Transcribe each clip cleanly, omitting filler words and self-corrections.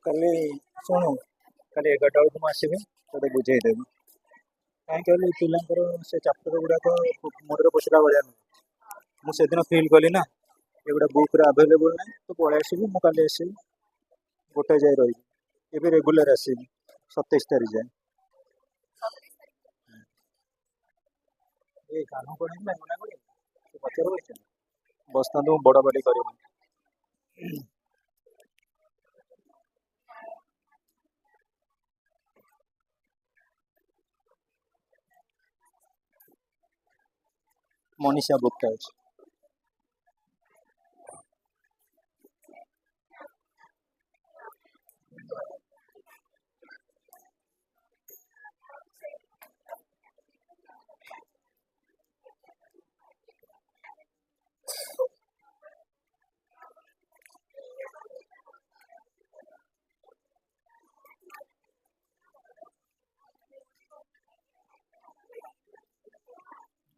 କାଲି ଶୁଣୁ କାଲି 11ଟା ବେଳକୁ ମୁଁ ଆସିବି ତୋତେ ବୁଝେଇଦେବି। କାହିଁକି କହିଲି ପିଲାଙ୍କର ସେ ଚାପ୍ଟର ଗୁଡ଼ାକ ମୁଣ୍ଡରେ ପଶିଲା ଭଳିଆ ନୁହେଁ। ମୁଁ ସେଦିନ ଫିଲ୍ କଲି ନା ଏଗୁଡ଼ା ବୁକ୍ରେ ଆଭେଲେବୁଲ୍ ନାହିଁ, ତୁ ପଳେଇ ଆସିବୁ, ମୁଁ କାଲି ଆସିବି, ଗୋଟେ ଯାଏ ରହିବି। ଏବେ ରେଗୁଲାର ଆସିବି 27 ତାରିଖ ଯାଏ। ଏ କାହ୍ନୁ କ'ଣ ହେଇଥିଲା ମନା କରି ପଚାର ବସିଛ ବସିଥାନ୍ତୁ, ମୁଁ ବଡ଼ ବାଡ଼ି କରିବି। ମନୀଷା ବୁକ୍ଟା ଅଛି।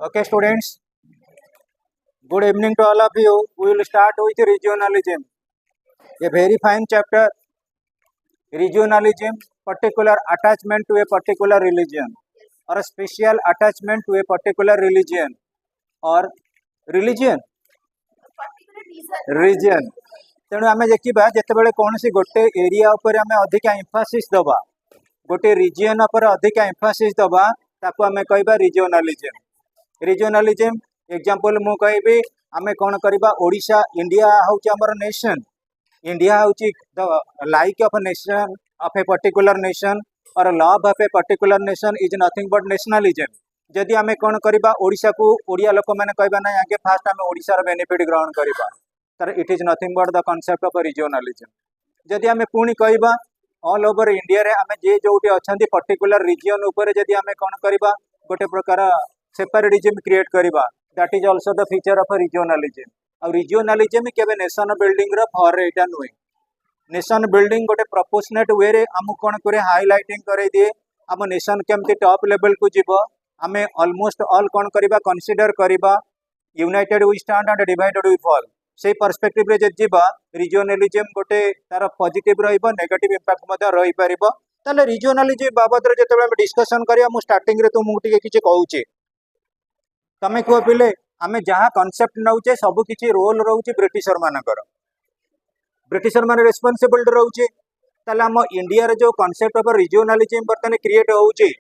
Okay, students. Good evening to all of you. We will start with regionalism. A very fine chapter. Regionalism, particular attachment to a particular religion, or a special attachment to a particular religion, or religion, region. तेणु आम देखा जिते कौन सी गोटे area उपर आम अधिक एम्फासिस दबा, गोटे रिजियन उपर अधिक एम्फासिस दबा, ताको आम कहबा रिजनलिज्म। रिजनलिज्म एग्जांपल मु कहबी आम कौन करबा, ओडिशा इंडिया होची हमर नेशन, इंडिया होची the like of nation of a particular nation और love of a particular nation is nothing but nationalism. जदि आम कौन करबा ओडिशा को ओडिया लोक मैंने कहबा ना आगे फास्ट आम ओडिशार बेनिफिट ग्रहण करबा, तर it is nothing but the concept of regionalism. जदि आम पुणी कहबा ऑल ओवर इंडिया रे आम जे जोटी अछंती पर्टिकुलर रीजन ऊपर जदि आम कौन करबा गोटे प्रकार सेपरेटिज्म क्रिएट करबा, that is also the feature of regionalism. और रिजनलिज्म केबे नेशन बिल्डिंग रो फॉर एटा नुए। नेशन बिल्डिंग गोटे प्रोपोर्शनेट वे रे आम कौन करे हाइलाइटिंग करे दिए आम नेशन केमती टॉप लेवल को जीवो, आम ऑलमोस्ट ऑल कौन करबा कंसीडर करबा united we stand and divided we fall. से पर्सपेक्टिव रे जदि जीवा रिजनलिज्म गोटे तार पॉजिटिव रहिबो, नेगेटिव इंपैक्ट मध्य रहि परिबो। ताले रिजनलिज्म बाबद रे जते हम डिस्कशन करिया मु स्टार्टिंग रे तुमु टिके किछि कहूचे, तमे को पिले आमे जहाँ कॉन्सेप्ट नौचे सब किछि रोल रहउची ब्रिटिशर मानकर, ब्रिटिशर माने रेस्पोंसिबल रहउची। ताले हम इंडिया रे जो कॉन्सेप्ट ऑफ रिजनलिज्म बर्तने क्रिएट होउची,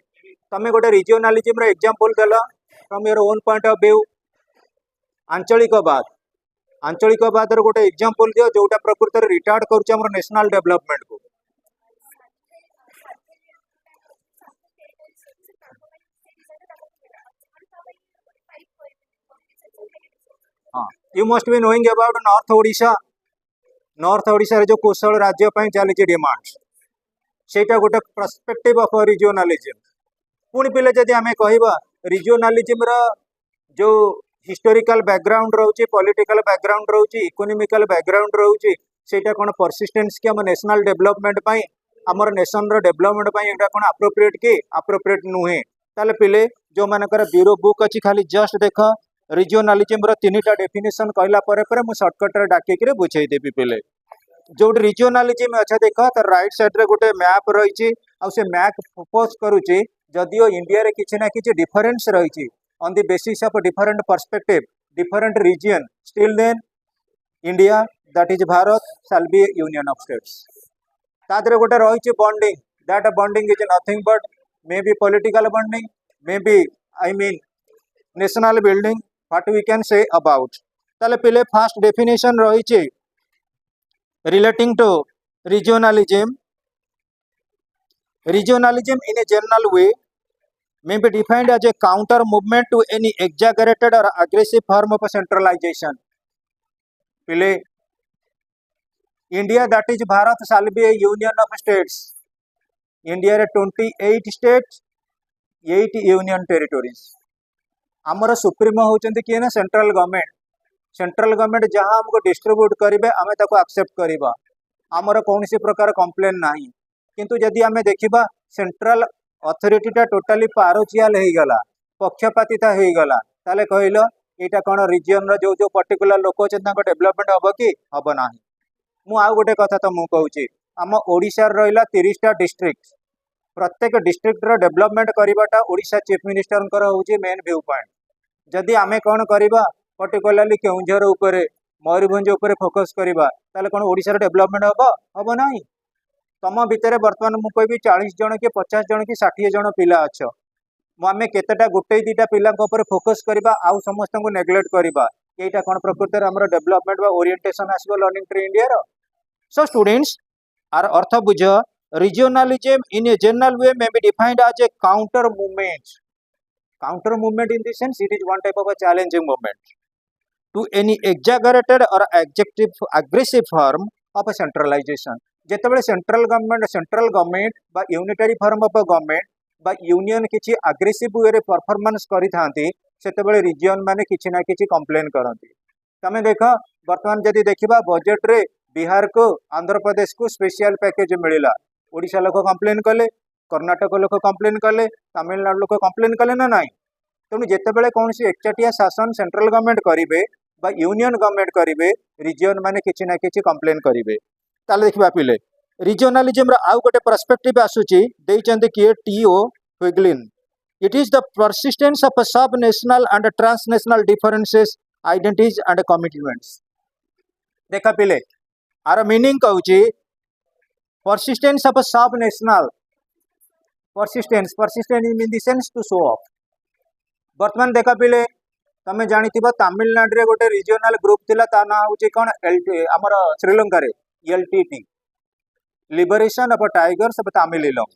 तमे गोटे रिजनलिज्म रे एग्जांपल देला from your own point of view. आंचलिकवाद, आंचलिकवाद रे गोटे एग्जांपल दियो जोटा प्रकृति रे रिटार्ड करूची हमर नेशनल डेवलपमेंट को। हाँ, you must be knowing about north Odisha. North Odisha रे जो कोशल राज्य पई चली डिमांड, सेटा गोटे पर्सपेक्टिव ऑफ रिजनलिज्म। पुणी पिले जदि आम कहबा रिजनलिज्म रो जो हिस्टोरिकल बैकग्राउंड रहउची, पॉलिटिकल बैकग्राउंड रहउची, इकोनॉमिकल बैकग्राउंड रहउची, सेटा कोन परसिस्टेंस कि हम नेशनल डेवलपमेंट पई हमर नेशन रो डेवलपमेंट पई एटा कोन अप्रोप्रिएट कि अप्रोप्रिएट नुहे। ताले पिले जो मानकर ब्यूरो बुक अछि खाली जस्ट देख रिजनलिज्म रो तीनटा डेफिनेशन कहला परे मु शॉर्टकट रे डाके के बुझाई देबी। पिले जो रिजनलिज्म अच्छा देख तो राइट साइड रे गोटे मैप रही, आ से मैप फोकस करूची जदियो इंडिया रे किछि ना किछि डिफरेंस रही on the basis of different perspective different region, still then India that is Bharat shall be union of states. तादरे गोटे रही bonding, that bonding is nothing but may be political bonding, may be I mean national building, what we can say about. ताले पिले first definition रही relating to regionalism. Regionalism in a general way may be defined as a counter movement to any exaggerated or aggressive form of centralization. Pile India that is Bharat shall be a union of states. India रे 28 states, 8 union territories. आमर supremo होचंती किए ना central government. Central government जहाँ हमको distribute करेंगे आम ताको accept करवा, आमर कौन सी प्रकार कंप्लेन ना। किंतु जदि आम देखा सेंट्रल अथॉरिटीटा टोटाली पारोचियाल हो गला, पक्षपातिता हो गला, ताले कहल यहाँ कौन रिजन रो जो पर्टिकुलर लोक अच्छे डेवलपमेंट हम कि हम ना। मु आउ गोटे कथा तो मुझे कहूँ आम ओडिशा रहिला 30टा डिस्ट्रिक्ट प्रत्येक डिस्ट्रिक्ट रो डेवलपमेंट करवाटा ओडिशा चीफ मिनिस्टर होची मेन व्यू पॉइंट जदि आमे कौन करवा पर्टिकुलरली केउंझर उपरे मयूरभंज उपरे फोकस करवा ताले कौन ओडिशा रो डेवलपमेंट हम नहीं तम भितर बर्तमान मु कहबी 40 जन कि 50 जन कि 60 जन पिला अच्छ आम केतेटा गोटे दीटा पिला फोकस करवा आउ समस्त को नेग्लेक्ट करवा यहीटा कौन प्रकृति आम डेवलपमेंट बा ओरिएंटेशन आसो लर्निंग ट्री इंडिया रो सो स्टूडेंट्स आर अर्थ बुझ regionalism in a general way may be defined as a counter movement in the sense it is one type of a challenging movement to any exaggerated or aggressive form of a centralization जेतेबेले central government बा unitary form of government बा union किछि aggressive way रे performance करि थांती सेतेबेले reason माने किछि ना किछि कंप्लेन करंती तमे देखो वर्तमान जदि देखिबा बजट रे बिहार को आंध्र प्रदेश को स्पेशल पैकेज मिलिला ओडिशा लोक कंप्लेन कले कर्नाटक लोक कंप्लेन कले तमिलनाडु लोक कंप्लेन कले ना नाई तेणु जितेबाला कौन सी एकचाटिया शासन सेंट्रल गवर्नमेंट करेंगे यूनियन गवर्नमेंट करेंगे रिजन माने किछि ना किछि कंप्लेन करेंगे ताले देखिबा पिले रिजनलिज्म रा आउ गोटे पर्सपेक्टिव आसुची देइचंदी किए टीओ ह्विग्लिन it is the persistence of sub national and transnational differences identities and commitments देखा पिले आर मीनिंग कहूची persistence of a sub-national persistence in the sense to show off बर्तमान देखा पिले तमे जानी थी तमिलनाडु रे गोटे रीजनल ग्रुप थिला ता ना होची कोन हमर श्रीलंका रे LTT liberation of tigers of Tamil Eelam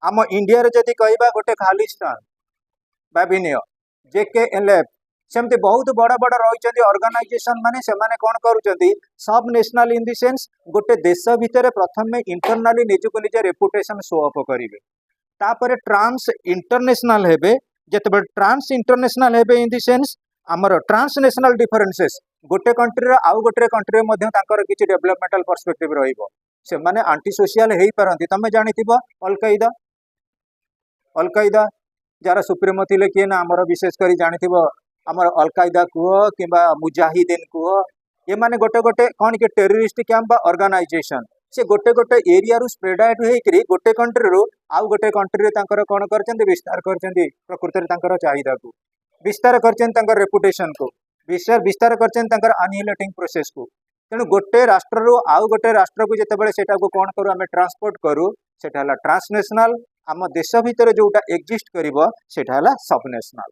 आम इंडिया रे जदी कहबा गोटे खालिस्तान बाबिनियो जेकेएलएफ सेमती बहुत बड़ा बड़ा रही ऑर्गेनाइजेशन माने से माने कौन करुचंती सब नेशनल इन दी सेंस गोटे देश भितर प्रथम इंटरनाली निजको निज रेपुटेशन शो अप करेंगे तापर ट्रांस इंटरनेशनल हेबे जेते ट्रांस इंटरनेशनल हेबे इन दी सेंस आमर ट्रांसनेशनल डिफरेंसेस गोटे कंट्री रो आउ गोटे कंट्री रे मध्य तांकर किछि डेवलपमेंटल पर्सपेक्टिव रहइबो से माने एंटी सोशल हेई पारंती तमे जानिथिबो अल कायदा जार सुप्रीमो थिले किए ना आमर विशेष करी जानिथिबो आमर अल कायदा कुह कि मुजाहिदीन कुह ये माने गोटे गोटे कौन कि टेररिस्ट कैंप बा ऑर्गेनाइजेशन से गोटे गोटे एरिया रु स्प्रेड आउट होइकरी गोटे कंट्री रु आउ गोटे कंट्री रे तांकर कोन करचंती विस्तार करचंती प्रकृति रे तांकर चाहिदा को विस्तार करचंती तांकर रेपुटेशन को विस्तार करचंती तांकर अनहिलेटिंग प्रोसेस को तेणु गोटे राष्ट्र रु आउ गोटे राष्ट्र को जेतेबेले सेटा को कोन करू आमे ट्रांसपोर्ट करू सेटा हला ट्रांसनेशनल आम देश भितर जोटा एक्जिस्ट करिवो सेटा हला subnational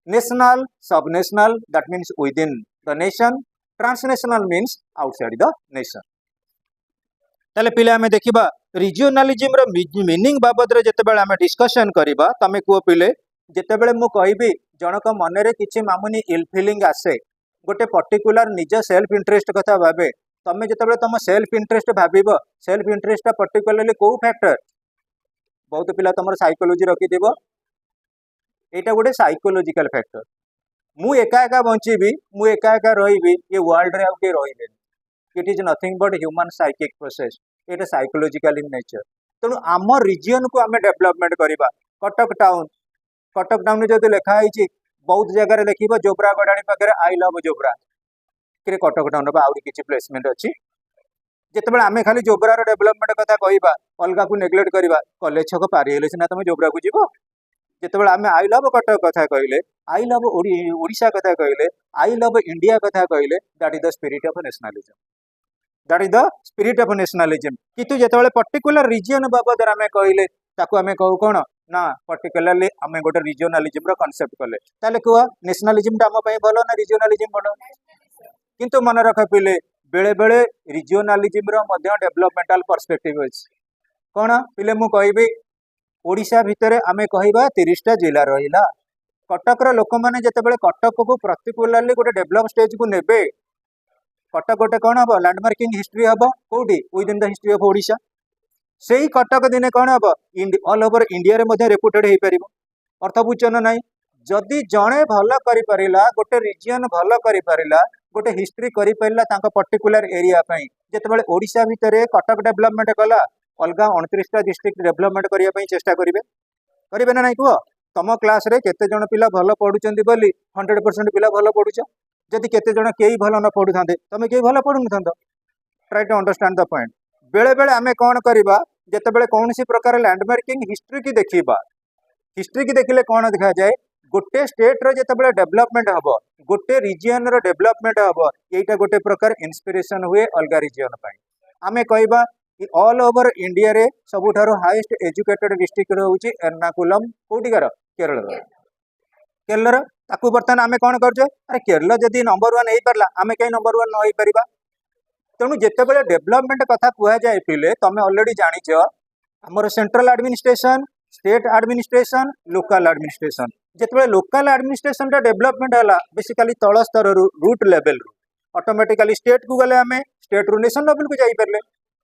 national subnational that means within the nation transnational means outside the nation ताले पिले आमे देखिबा रिजनलिज्म रो मीनिंग बाबद रे जेतेबेले आमे डिस्कशन करिबा तमे को पिले जेतेबेले मु कहबी जनक मन रे किछि मामुनी इल फीलिंग आसे गोटे पर्टिकुलर निज सेल्फ इंटरेस्ट कथा भाबे तमे जेतेबेले तम सेल्फ इंटरेस्ट भाबिबो सेल्फ इंटरेस्ट पर्टिकुलरली को फैक्टर बहुत पिला तमर साइकोलॉजी रखि देबो एटा गोटे साइकोलॉजिकल फैक्टर मु एका एका बंचीबी मु एका एका रहिबी ये वर्ल्ड रे आउ के रहिबे it is nothing but human psychic process Etah psychological in nature तेणु आम रिजन को आम डेवलपमेंट करवा कटक टाउन जो लिखा है बहुत जगह देखिए जोब्रा गडाणी पाखे आई लव जोब्रा कि कटक टाउन आउरी किसी प्लेसमेंट अच्छी जितेबाला आम खाली जोब्रार डेवलपमेंट कथा कहवा अलग को नेग्लेक्ट करवा कॉलेज छक पारी हेले सिना तुम जोब्रा को जीव जितेबाला आम आई लव कटक कथा कहले आई लव ओडिशा कथा कहले आई लव इंडिया कथा कहले that is the spirit of nationalism that is the spirit of nationalism किंतु जेतेबाला पर्टिकुलर रीजन बाबद आम कहले ताकू आम कहू कौन ना पर्टिकुलरली आम गोटे रिजनलिज्म रो कांसेप्ट कले ताले कुआ नेशनलिज्म टा आम पई भलो ना रिजनलिज्म भलो किंतु मन रख पिले बेले बेले रिजनलिज्म रो मध्य डेवलपमेंटल पर्सपेक्टिव अछि कोन पिले मु कहबी ओडिशा भितरे आमे कहबा 30टा जिला रहिला कटक रो लोक माने जेतेबेले कटक को पर्टिकुलरली गोटे डेवलप स्टेज को नेबे कटक गोटे कौन हम लैंडमार्किंग हिस्ट्री हम कौटी within the history of Odisha से ही कटक दिने कौन हम ऑल ओवर इंडिया रे मध्य रेपुटेड हो पार अर्थ बुझन ना जदि जड़े भल कर गोटे रिजन भल कर गोटे हिस्ट्री कर पर्टिकुलर एरिया जितेबाला ओडिशा भितर कटक डेवलपमेंट कला अलग 29टा डिस्ट्रिक्ट डेवलपमेंट करने चेष्टा करेंगे ना नहीं कह तुम क्लास रे केते जन पिला भल पढ़ुचंती बोली 100% पिला भल पढ़ुच जदि केते जन केही भल न पढ़ु थांते तुम केही भल पढ़ु न थांतो try to understand the point बेले बेले आमे कौन करवा जितेबाला कौन सी प्रकार लैंडमार्किंग हिस्ट्री की देखा हिस्ट्री की देखिले कौन देखा जाए गोटे स्टेट रो जितेबाला डेवलपमेंट हम गोटे रिजियन रो डेवलपमेंट हम यहीटा गोटे प्रकार इंस्पिरेशन हुए अलग रिजियन आमे कहवा ऑल ओवर इंडिया रे सबुठारु हाईएस्ट एजुकेटेड डिस्ट्रिक्ट रोचे एर्नाकुलम कोटिकार केरल केरल ताकू बर्तमान आमे कौन कर अरे केरल जदि नंबर 1 हो पारला आमे कहीं नंबर 1 न हो पारिबा तेणु जितेबाला डेवलपमेंट कथा कह जाए पिले तमें अलरेडी जानिच आमर central administration state administration local administration जितेबाला लोकल एडमिनिस्ट्रेशन डेवलपमेंट है बेसिकली तल स्तर रूट लेवल ऑटोमेटिकली स्टेट को गले आम स्टेट रु नेशन लेवल को जापर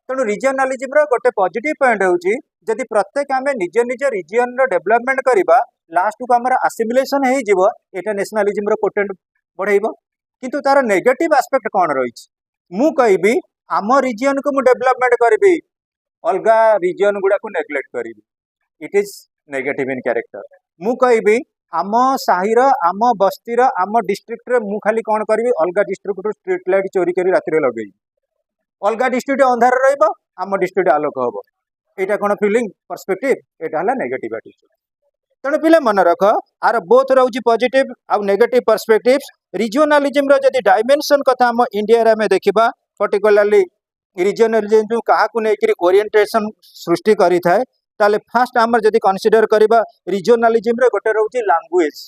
तेणु रिजनालिज्म गोटे पॉजिटिव पॉइंट होची जदि प्रत्येक आम निज निज रिजियन डेवलपमेंट करवा लास्ट को आमर आसिमिलेशन होटा नेशनलिज्म पोटेंट बढ़ेब किंतु तार नेगेटिव एस्पेक्ट कौन रही मु कहि आम रिजियन को मु डेवलपमेंट करी अलग रिजियन गुड़ा को नेग्लेक्ट करी it is negative in character मु कहि आम साहिर आम बस्तीर आम डिस्ट्रिक्ट रे मु खाली कौन करी अलग डिस्ट्रिक्ट स्ट्रीट लाइट चोरी कर राति लगे अलग डिस्ट्रिक्ट अंधार रम डिस्ट्रिक्ट आलोक हम यहाँ कौन फिलिंग परस्पेक्टिव यहाँ है नेगेटिव एटीट्यूड तेणु पिले मन रख आर बोथ रोचे पॉजिटिव आउ नेगेटिव परस्पेक्टिव रिजनालिज्म जदि डायमेंशन कथा आम इंडिया रे आमे देखिबा पर्टिकुलरली रिजनालिज्म क्या लेकर ओरिएंटेशन सृष्टि करि थाए ताले फास्ट आमर जदि कंसीडर करबा रिजनालिज्म रे गोटे रोचे लैंग्वेज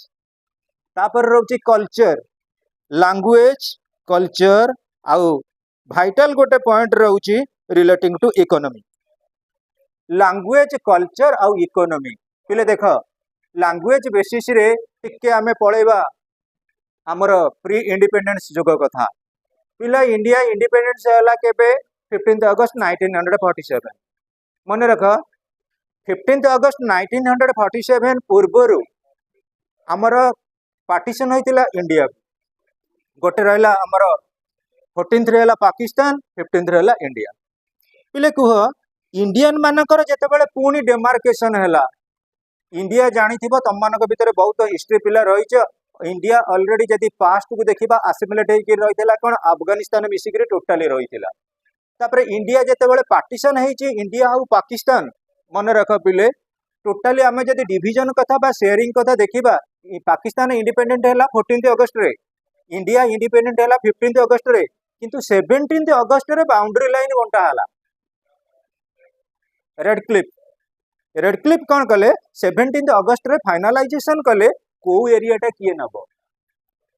तापर रोचे कल्चर लैंग्वेज कल्चर आउ भाइटाल गोटे पॉइंट रोचे relating to economy language culture आउ इकोनॉमी पिले देख लैंग्वेज बेसिस रे टिके आमे पळेबा हमर प्री इंडिपेंडेंस जुग कथा पिला इंडिया इंडिपेंडेंस हला केबे 15 अगस्त 1947 मन रख 15 अगस्त 1947 पूर्वर हमर पार्टीशन होइतिला इंडिया गोटे रहला हमर 14th रहला पाकिस्तान 15th रहला इंडिया पिले कुह इंडियन मानकर जेतेबेले पुनी डेमार्केशन हला इंडिया जानिथिबो तम मानक भितर बहुत हिस्ट्री पिला रहिछ इंडिया ऑलरेडी जदि पास्ट को देखिबा असिमिलेट होई रहितला कोन अफगानिस्तान मिसिकरी टोटली रहितला तापर इंडिया जेतेबेले पार्टीशन हेछि इंडिया आउ पाकिस्तान मन रख पिले टोटली आमे जदि डिवीजन कथा बा शेयरिंग कथा देखिबा पाकिस्तान इंडिपेंडेंट हला 14th अगस्त रे इंडिया इंडिपेंडेंट हला 15th अगस्त रे किंतु 17th अगस्त रे बाउंड्री लाइन बंटा हला रेड क्लिफ कौन कले 17th अगस्त रे फाइनलाइजेशन कले को एरियाटा किए नब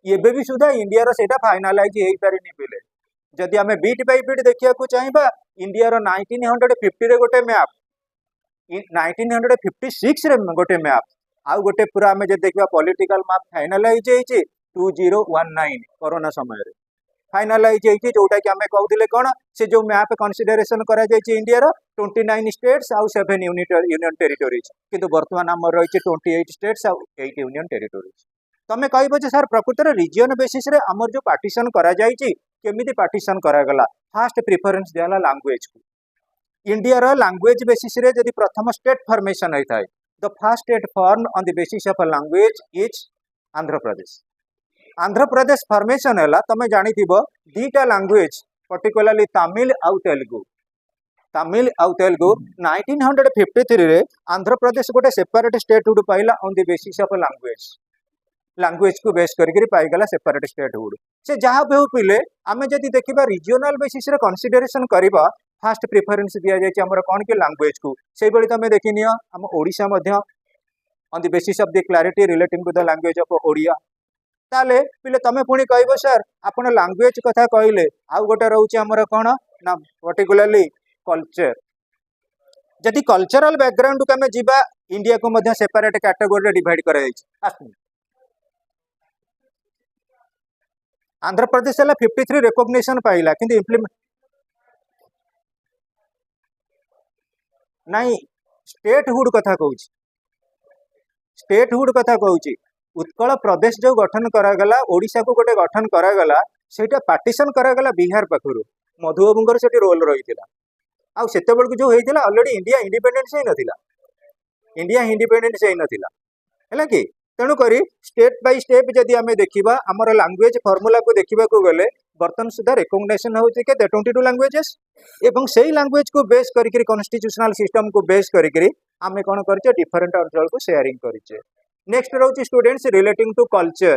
ये भी सुधा इंडिया रो सेटा फाइनलाइज हो पारिनी पिले जदि आमे बीट बाय बीट देखिया को चाहिबा इंडिया रो 1950 रे गोटे मैप 1956 रे गोटे मैप आउ गोटे पूरा आमे जे देखबा पॉलिटिकल मैप फाइनलाइज होईची 2019 कोरोना समय रे फाइनलाइज होईची जोटा कि आमे कहउदिले कोन से जो मैप कंसीडरेशन करा जायची इंडिया रो 29 स्टेट्स आउ 7 यूनियन टेरिटोरीज किंतु वर्तमान हमर रहिची 28 स्टेट्स आउ 8 यूनियन टेरिटोरीज तमे कहबो जे सर प्रकृत रे रीजन बेसिस रे हमर जो पार्टीशन करा जायची केमिति पार्टीशन करा गला फर्स्ट प्रेफरेंस देला लैंग्वेज को इंडिया रो लैंग्वेज बेसिस रे जदि प्रथम स्टेट फॉर्मेशन होई थाए the first state form on the basis of language is Andhra Pradesh formation है तमें जानिथिबो दीटा लैंग्वेज पर्टिकुलरली तमिल आउ तेलुगु 1953 रे आंध्र प्रदेश गोटे separate statehood Pila on the basis of language को बेस करके पाइगला सेपरेट स्टेटहुड से जहाँ भी हो पिले आमे जदि देखिबा रीजनल बेसिस रे कंसीडरेशन करबा फर्स्ट प्रेफरेंस दिया जाय हमर कोन के लैंग्वेज को से बळी तमे देखिनियो हम ओडिसा मध्य on the basis of the clarity relating to the language of Odia ताले पिले तमे पुणी कहबो सर आपण लैंग्वेज कथा कहले आउ गोटे रहउची हमर कोन ना पर्टिकुलरली कल्चर जदि कल्चरल बैकग्राउंड को आमे जिबा इंडिया को मध्य सेपरेट कैटेगरी रे डिवाइड करा जायछि आंध्र प्रदेश है 53 रिकॉग्निशन पाइला किंतु इम्प्लीमेंट नहीं स्टेटहुड कथा कहूँ स्टेटहुड कथा कहूँ उत्कल प्रदेश जो गठन करागला ओडिशा को गोटे गठन करागला सेटा पार्टीशन करागला बिहार पाखरु मधुबाबूंकर सेठी रोल रही आउ सेते बेलକୁ जो होइतिला ऑलरेडी इंडिया इंडिपेंडेंस ही नथिला हैला कि तेणु करी स्टेप बाय स्टेप जदि आमे देखिबा हमर लैंग्वेज फार्मूला को देखिबा को गले बर्तन सुधा रिकग्निशन होती के 22 लैंग्वेजेस एवं से लैंग्वेज को बेस करके कॉन्स्टिट्यूशनल सिस्टम को बेस करके आम कौन कर डिफरेंट अंचल को शेयरिंग करें। नेक्स्ट रोचे students relating to culture.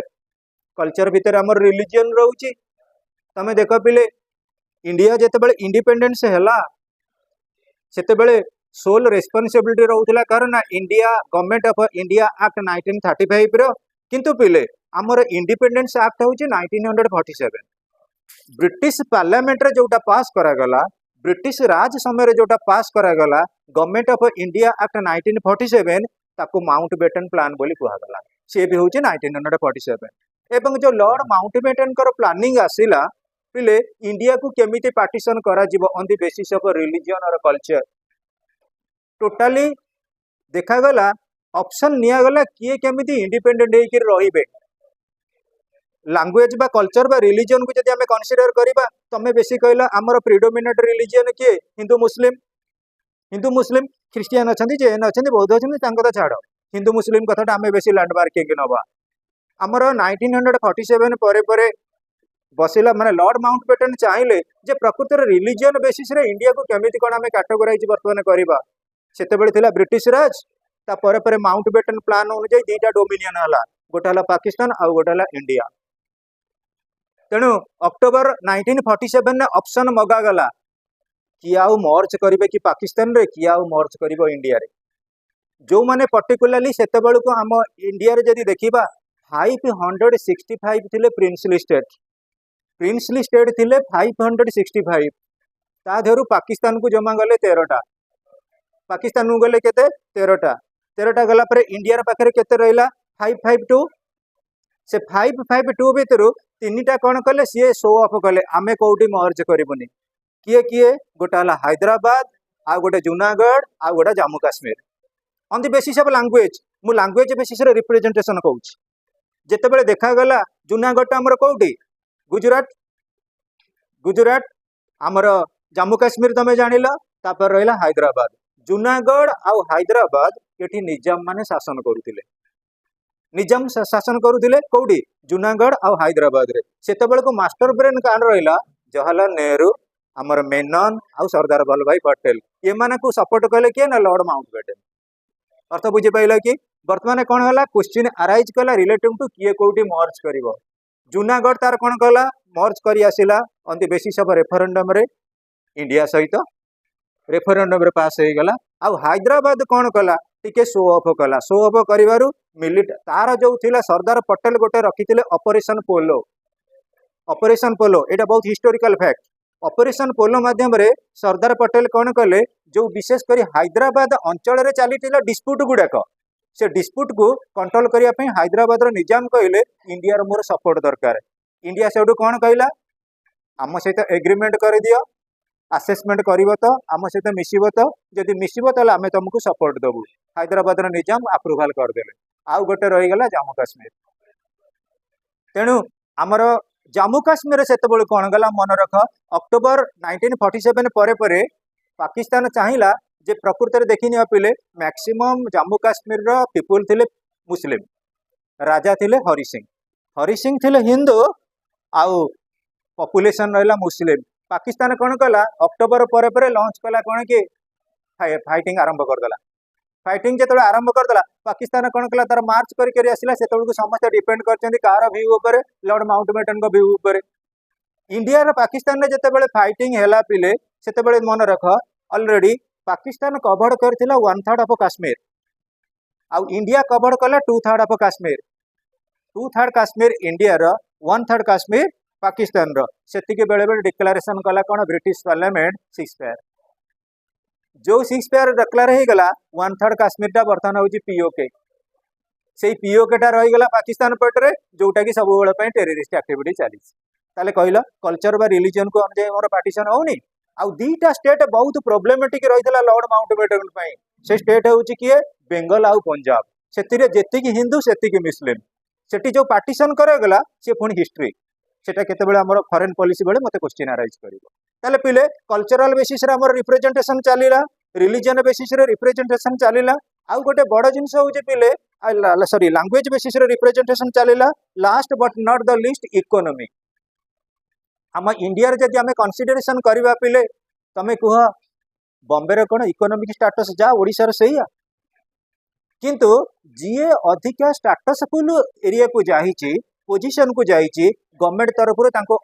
Culture भितर आम रिलीजन रोचे। तमें देख पिले इंडिया जिते इंडिपेंडेंस है से सोल रेस्पॉन्सिबिलिटी रोला कारण India government of India act 1935 रो किंतु पिले आमर इंडिपेंडेंस एक्ट हूँ 1947 ब्रिटिश पार्लियामेंट रे जोटा पास करागला ब्रिटिश राज समय जोटा पास करागला गवर्नमेंट ऑफ इंडिया एक्ट 1947 ताको माउंटबेटन प्लान बोली कहगला सी भी हूँ 1947 एवं जो लॉर्ड माउंटबेटन प्लानिंग आसिला पिले इंडिया को केमिति पार्टीशन करा जीवो on the basis of religion और कल्चर टोटाली देखागला ऑप्शन नियागला किए केमिति इंडिपेंडेंट होकर रहिबे लैंग्वेज बा कल्चर बा रिलीजन को जदि आमे कंसीडर करिबा तमे बेसी कहला हमर प्रिडोमिनेंट रिलीजन किए हिंदू मुस्लिम क्रिश्चियन अछंती जैन अछंती बौद्ध अछंती तांको तो छाड़ हिंदू मुस्लिम कथाटा आमे बेसी लैंडमार्किंग नबा हमर 1947 परे बसिला माने लॉर्ड माउंटबेटन चाहिए जे प्रकृत रिलीजन बेसिस रे इंडिया को केमिति कोन आमे कैटेगराइज वर्तमान करिबा सेतेबेले थिला ब्रिटिश राज ता परे माउंटबेटन प्लान अनुसार दुईटा डोमिनियन हला गोटा हला पाकिस्तान आ गोटा हला इंडिया तेणु अक्टोबर 1947 ने ऑप्शन मगा गला कि आउ मर्ज करिवे कि पाकिस्तान रे कि आउ मर्ज करिवो इंडिया रे जो माने पर्टिकुलरली सेतेबेले को हम इंडिया रे जदी देखिबा 565 थिले प्रिंसली स्टेट थिले 565 ता धरु पाकिस्तान को जमा गले 13टा पाकिस्तान को गले केते 13टा गला पर इंडिया पाखे केते रहिला 552 से 552 भितर तीनटा कौन कले सी शो ऑफ कले आमे कौटी मर्ज करबुनी किए किए गोटा हला हैदराबाद आ गोटे जूनागढ़ आ गोटा Jammu Kashmir on the basis of language मु लैंग्वेज बेसिस रे रिप्रेजेंटेशन कहूँ जितेबाला देखागला जूनागढ़ आमर कौटी गुजरात आमर जम्मू काश्मीर तमें जानिल तापर रहिला हैदराबाद जूनागढ़ आउ हैदराबाद ये निजाम माने शासन करुले निजाम शासन करुले कौटी जूनागढ़ आउ हैदराबाद रे सेतेबेले को मास्टर ब्रेन कान रहिला जवाहरलाल नेहरू आमर मेनन आउ सरदार वल्लभ भाई पटेल ये माने को सपोर्ट कले किए ना लॉर्ड माउंटबेटन अर्थ बुझी पाइल कि बर्तमान कौन है क्वेश्चन अराइज कला रिलेटिंग टू किए कौटी मर्ज करिवो जूनागढ़ तार कौन कला मर्ज करी आसिला on the basis of referendum रे इंडिया सहित रेफरेंडम रे पास हो गला आउ हैदराबाद कौन कला टिके शो ऑफ कला शो ऑफ करिवारु तार जो थिला सरदार पटेल गोटे रखिथिले ऑपरेशन पोलो एटा बहुत हिस्टोरिकल फैक्ट ऑपरेशन पोलो माध्यम रे सरदार पटेल कौन कले जो विशेष करी हैदराबाद अंचल रे चलीथिला डिस्प्यूट गुडाक से डिस्प्यूट को कंट्रोल करिया पई हैदराबाद रो निजाम कहले इंडिया रो मोर सपोर्ट दरकार इंडिया सेडू कौन कहला आम सहित एग्रीमेंट कर दियो आसेसमेंट करिवो तो आम सहित मिसिबो तो जदि मिसिबो ताले आमे तुमको सपोर्ट देबू हैदराबाद रो निजाम अप्रूवल कर देले आउ गोटे रही गला जम्मू काश्मीर तेणु आमर जम्मू काश्मीर सेतेबेले कौन गला मन रख अक्टोबर 1947 परे पाकिस्तान चाहिला जे प्रकृत में देखी पिले मैक्सिमम जम्मू काश्मीर रो पीपुल थिले मुस्लिम राजा थिले हरि सिंह थिले हिंदू आउ पॉपुलेशन रहा मुस्लिम पाकिस्तान कौन कला अक्टोबर पर लॉन्च कला कौन कि फाइटिंग आरंभ करदेला फाइटिंग जो आरंभ करदेला पाकिस्तान कौन कला तार मार्च करके आसला से समस्त डिपेंड कर कार व्यू पर लॉर्ड माउंटबेटन को व्यू पर इंडिया पाकिस्तान में जितेबाला फाइटिंग है पिले से मन रख ऑलरेडी पाकिस्तान कवर्ड करथिला 1/3 ऑफ काश्मीर आउ इंडिया कवर्ड कला 2/3 ऑफ काश्मीर 2/3 काश्मीर इंडिया रो 1/3 काश्मीर पाकिस्तान रो सेतिके बेले बेले डिक्लेरेशन कला कौन ब्रिटिश पार्लियामेंट 6 पेयर जो 6 पेयर डिक्लेयर हो गला 1/3 काश्मीर टा बर्तमान होची पीओके से पीओके टा रही गला पाकिस्तान पटरे जोटा कि सब बेले पई टेररिस्ट एक्टिविटी चली ताले कहला कल्चर बा रिलीजन को अनुसार मोर पार्टीशन होनी आउ दीटा स्टेट बहुत प्रोब्लेमेटिक रही लॉर्ड माउंटबेटन से स्टेट हूँ किए बेंगल आउ पंजाब से जेतिकी हिंदू सेतिकी मुस्लिम सेठी जो पार्टीशन करागला सी पुणी हिस्ट्री सेटा केतेबेले हमर फॉरेन पॉलिसी बेले मते क्वेश्चन अराइज करिवो ताले पिले कल्चरल बेसिस रे हमर रिप्रेजेंटेशन चलीला रिलीजन बेसिस रे रिप्रेजेंटेशन चलीला आउ गोटे बड़ जिनस होचे पिले सॉरी लैंग्वेज बेसिस रे रिप्रेजेंटेशन चलीला last but not the least economy आम इंडिया रे जदि आम कनसिडरेशन करवा पिले तमे कुह बॉम्बे रे कोन इकोनॉमिक स्टेटस जा ओडिसा रे सही किंतु जीए अधिका स्टेटसफुल एरिया को जाइए पोजिशन को जाइए गवर्नमेंट तरफ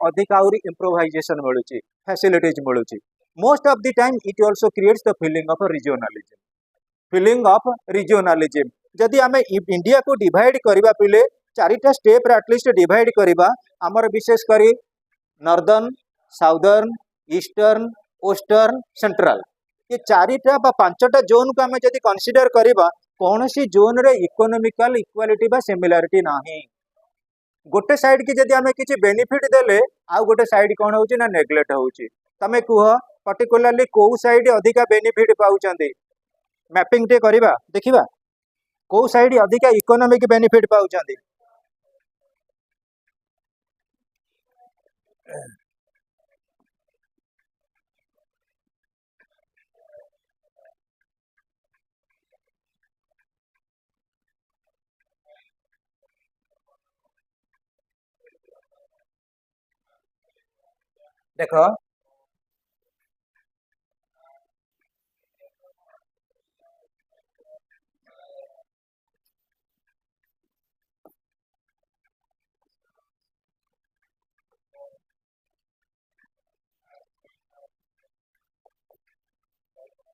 अधिक आउरी इम्प्रोवाइजेशन मिलूँ फैसिलिटीज मिलूँ most of the time it also creates the feeling of regionalism जदि आम इंडिया को डिवाइड करवा पिले चारिटा स्टेप एटलिस्ट डिवाइड करवा आमर विशेष करी northern southern eastern western central ये चारिटा बा पांचटा जोन को आम जदि कनसिडर करवा कौन सी जोन रे इकोनॉमिकल इक्वालिटी बा सिमिलारिटी नाही गोटे साइड की जदि आम किसी बेनिफिट देले आउ गोटे साइड कौन होची ना नेग्लेक्ट होची तमे कुह पर्टिकुलरली को साइड अधिका बेनिफिट पाउचंदी मैपिंग टे करिबा देखिबा को साइड अधिका इकोनॉमिक बेनिफिट पाउचंदी देख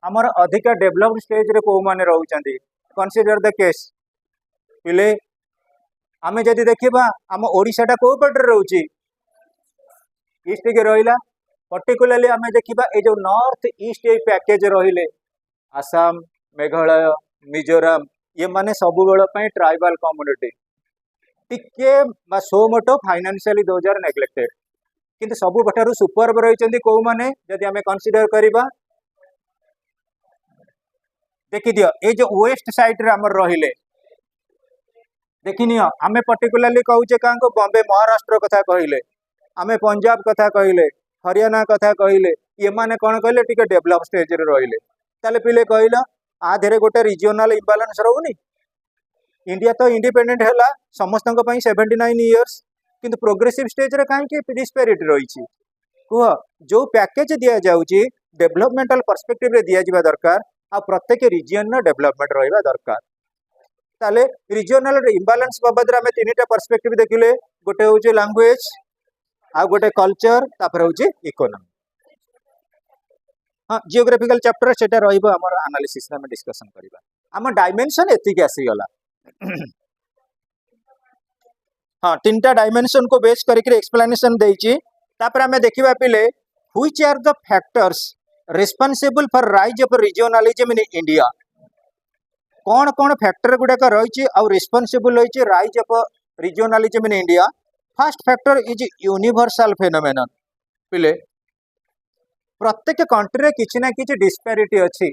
आमर अधिका डेवलप्ड स्टेज रे को माने रहउचंदी कंसीडर द केस पिले आमे जदि देखिबा आम ओडिसाटा को पटर रहउची ईस्ट के रहिला पर्टिकुलरली आमे देखिबा ए जो नॉर्थ ईस्ट ए पैकेज रहिले आसाम मेघालय मिजोरम ये माने सब बेल पई ट्राइबल कम्युनिटी टिके बा सो मोटो फाइनेंशियली दोज आर नेग्लेक्टेड किंतु सब बठारु सुपर्ब रहिचंदी को माने जदि आमे कंसीडर करिबा देखि दियो ए जो वेस्ट साइड रे हमर रहिले देखिनियो आमे पर्टिकुलरली कहूचे कांको बॉम्बे महाराष्ट्र कथा कहिले आमे पंजाब कथा कहिले हरियाणा कथा कहिले ये माने कोन कहले टिके डेवलप स्टेज रे रहिले ताले पिले कहिला आ धरे गोटे रीजनल इंबैलेंस रहउनी इंडिया तो इंडिपेंडेंट हैला समस्त पई 79 इयर्स किंतु प्रोग्रेसिव स्टेज रे काहे कि डिस्पैरिटी रहिछि कुह जो पैकेज दिया जाउची डेवलपमेंटल पर्सपेक्टिव रे दिया जिबा दरकार आ प्रत्येक रिजन नो डेवलपमेंट रहिबा दरकार ताले रिजनल इंबैलेंस बाबद रे हमें तीनटा पर्सपेक्टिव देखिले गोटे होचे लैंग्वेज आ गोटे कल्चर तापर होचे इकोनॉमी हाँ जियोग्राफिकल चैप्टर सेटा रहिबो हमर एनालिसिस में डिस्कशन करबा हम डायमेंशन एतिक आसी गला हाँ तीनटा डायमेंशन को बेस करके एक्सप्लेनेशन देइची तापर हमें देखिबा पिले which are the factors responsible for rise of regionalism in India कौन कौन फैक्टर गुड़ाक रही आउ रिस्पांसिबल रही rise of regionalism in India first factor is universal phenomenon पिले प्रत्येक कंट्री रे किछि ना किछि डिस्पैरिटी अछि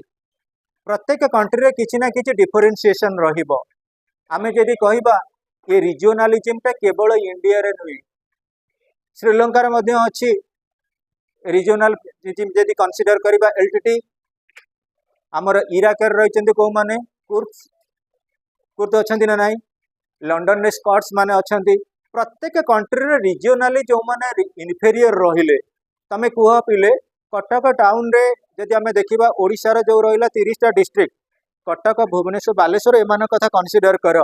प्रत्येक कंट्री रे किछि ना किछि डिफरेंशिएशन रहिबो आमे जदि कहिबा ये रीजनलिज्म टा केवल इंडिया रे नुई श्रीलंका रे मध्ये अछि रीजनल जदि कंसीडर करबा एलटीटी हमर इराक रे रहिचंदी को माने कुर्द अछंती ना नाही लंडन रे स्कॉट्स माने अछंती प्रत्येक कंट्री रे रीजनली जो माने इन्फेरियर रहिले तमे कुह पिले कटक टाउन रे जदि आमे देखिबा ओडिसा रे जो रहिला 30 टा डिस्ट्रिक्ट कटक भुवनेश्वर बालेश्वर एमान कथा कंसीडर कर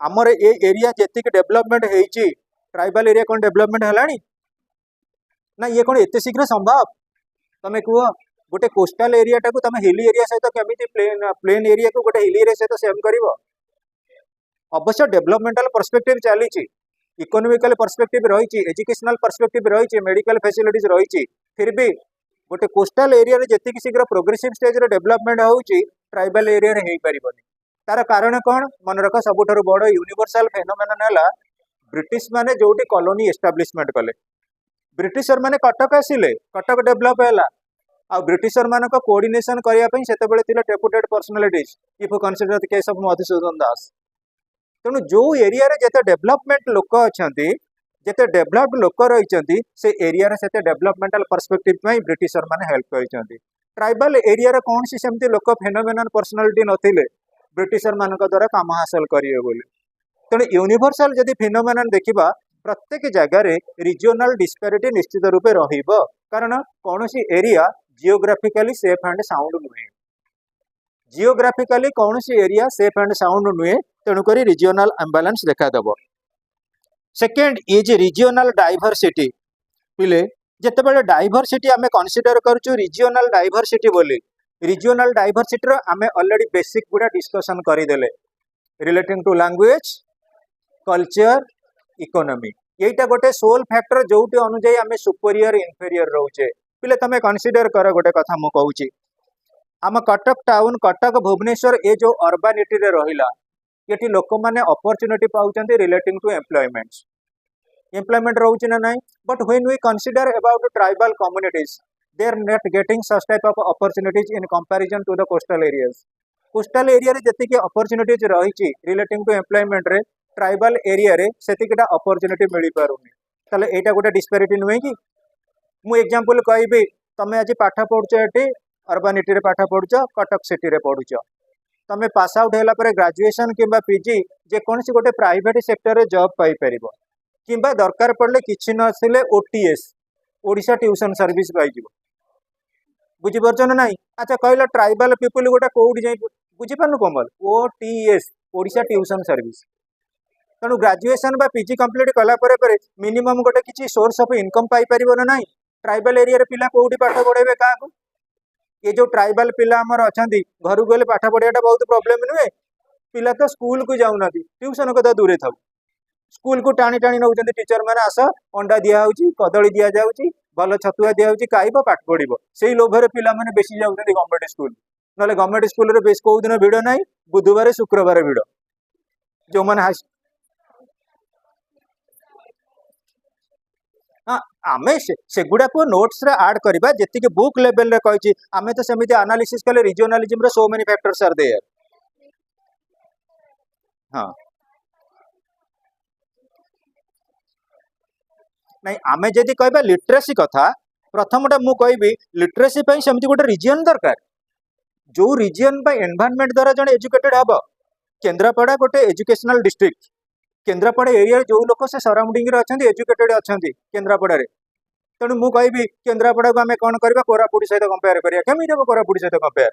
हमर ए एरिया जेतिक डेवलपमेंट हेइची ट्राइबल एरिया कोन डेवलपमेंट हलानी ना ये कौन एते शीघ्र संभव तमे कुह गोटे कोस्टल एरिया टाको तमे हिली एरिया सहित केमिति प्लेन एरिया को गोटे हिली एरिया सहित सेम करिवो अवश्य डेवलपमेंटल पर्सपेक्टिव चलीची इकोनॉमिकल पर्सपेक्टिव रही एजुकेशनल पर्सपेक्टिव रही मेडिकल फैसिलिटीज रही फिर भी गोटे कोस्टल एरिया रे जेतिक शीघ्र प्रोग्रेसिव स्टेज रे डेवलपमेंट होउची ट्राइबल एरिया रे हेई परिबनी तार कारण कौन मन रख सबुठारु बड़ यूनिवर्सल फेनोमेनन है ब्रिटिश माने जोटी कॉलोनी एस्टाब्लिशमेंट कले ब्रिटिशर माने कटक आसिले कटक डेवलप है आ ब्रिटिशर मान कोऑर्डिनेशन करने से deputed personalities if consider the case of Madhusudan Das तेणु जो एरिया रे जते डेवलपमेंट लोक अच्छा जिते डेभलप्ड लोक रही से एरिया रे सेते डेवलपमेंटल पर्सपेक्टिव में ब्रिटिशर माने हेल्प कर ट्राइबल एरिया रे कौन सी सेमती लोक फेनोमेनन पर्सनालिटी नथिले ब्रिटिशर मान द्वारा काम हासिल करिए बोली तेणु यूनिवर्सल जदि फेनोमेनन देखिबा प्रत्येक जगार रिजनल डिस्पारिटी निश्चित रूपे रहिबो कारण कौन सी area geographically safe and sound नुहे जियोग्राफिकली कौन सी एरिया सेफ एंड साउंड नुहे तेणुक रिजनल एम्बालांस देखादेव सेकेंड इज रिजनल डाइवर्सिटी पिले जितेबाला डाइवर्सिटी आम कनसीडर करूँ रिजनल डाइवर्सिटी बोली रिजनल डाइवर्सिटी आम ऑलरेडी बेसिक गुड़ा डिस्कशन करदेले relating to language culture economy यहीटा गोटे सोल फैक्टर जो अनुजाई आम सुपीरियर इनफेरियर रोचे पिले तुम कनसीडर कर गोटे कथा मु कहूँ आम कटक टाउन कटक भुवनेश्वर ये जो अर्बानिटी रे रहिला ये लोक मैंने अपॉर्चुनिटी पाउछन रिलेटिंग टू एम्प्लॉयमेंट रोचे ना नहीं but when we consider about tribal communities they are not getting such type of opportunities in comparison to the coastal area रे जति अपॉर्चुनिटीज रही रिलेटिंग टू एम्प्लॉयमेंट रे ट्राइबल एरिया रे सेतिकिटा अपॉर्चुनिटी मिल पारुनी ताले एटा गोटे डिस्पैरिटी नुहे कि मु एग्जांपल कहबी तमे आज पाठ पढ़ुछ एटी अर्बानिटी रे पाठ पढ़ुछ कटक सिटी रे पढ़ुछ तमे पास आउट होला परे ग्रेजुएशन किंबा पीजी जे कोनसी गोटे प्राइवेट सेक्टर रे जॉब पाई परिबो किंबा दरकार पड़ले किछि नथिले ओटीएस ओडिशा ट्यूशन सर्विस पाई जिवो बुझी परछ ना नहीं अच्छा कहला ट्राइबल पीपल गोटे कोउडी जाई बुझी पानु कोमल ओटीएस ओडिशा ट्यूशन सर्विस तेणु ग्रेजुएशन बा पीजी कंप्लीट कला परे मिनिमम गोटे किछि सोर्स ऑफ इनकम पाई परिबो ना नहीं ट्राइबल एरिया रे पिला कोउडी पाठ पढेबे काको ये जो ट्राइबल पिला हमर अछंती घर गले पाठ पढ़ाटा बहुत प्रॉब्लम नुहे पिला तो स्कूल को जाऊना ट्यूशन कदा दूरे था स्कूल को टाणी टाणी नौ टीचर मैंने आस अंडा दिखाई कदली दि जाऊँगी भल छतुआ दिखाई खाइब पाठ पढ़ो से लोभर पिला मैंने बेसी जाऊँच गवर्नमेंट स्कूल ना गवर्नमेंट स्कूल बेस कौ दिन भिड़ ना बुधवार शुक्रवार भिड़ जो मैंने हाँ आम से गुड़ा को नोट्स रे ऐड करबा जेतिके बुक लेवल रे कहिछि आमे तो सेमिति एनालिसिस कले रिजनलिज्म रे so many factors are there हाँ नहीं आमे जदि कहबा लिटरेसी कथा प्रथमटा मु कहबी लिटरेसी पई सेमिति गोटे रीजन दरकार जो रीजन पई एनवायरनमेंट द्वारा जने एजुकेटेड हबो केन्द्रापड़ा गोटे एजुकेशनल डिस्ट्रिक्ट केन्द्रापड़ा एरिया जो लोक से सराउंडिंग रे अछंती एजुकेटेड अछंती केन्द्रापड़ा रे तेणु मु कहबी केन्द्रापड़ा को आमे कोन करबा कोरापुट सहित कंपेयर करिया केमि देबो कोरापुट सहित कंपेयर